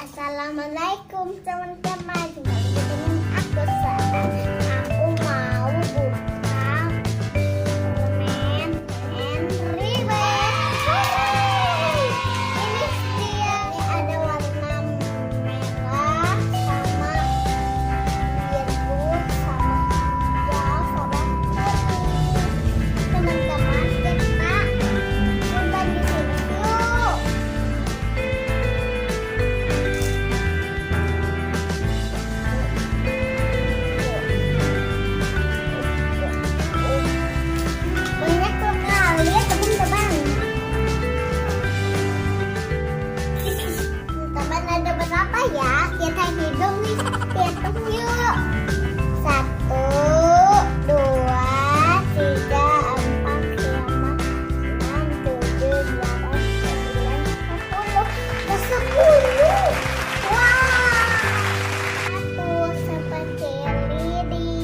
Assalamualaikum teman-teman, kembali dengan aku Sarah. Aku mau buka permen Henry West. Ini dia, ini ada warna merah sama biru sama hijau sama kuning. Teman-teman, kita coba di sini yuk. Banyak sekali ya teman-teman. Teman ada berapa ya? Kita hitung nih. Hitung yuk. 1, 2, 3, 4, 5, 6, 7, 8, 9, 10. Wah. 1 seperti lidi.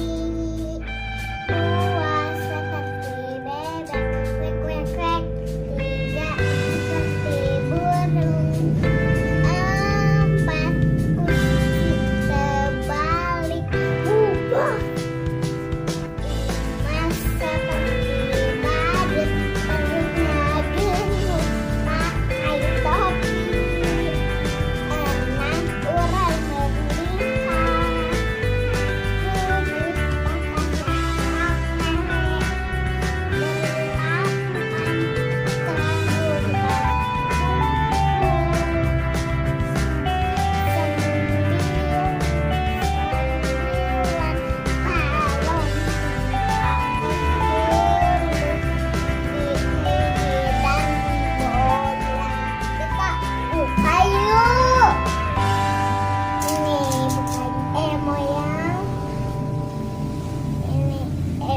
2 seperti bebek, kwek kwek kwek. 3 seperti burung. 4 kunci terbalik ubah. 5 seperti badut, perutnya gemuk, pakai topi. 6 urai melihat.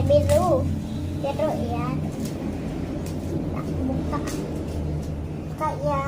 7 biru ya. Kita buka ya.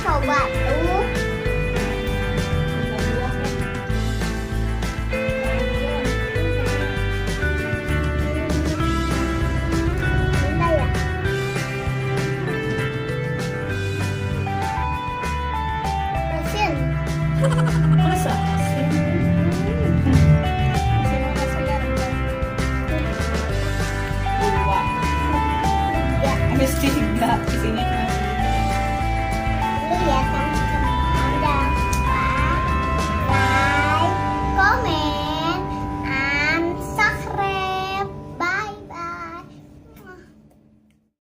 Coba tuh. Benda ya. Mesin. Masa? Mesti enggak di sini.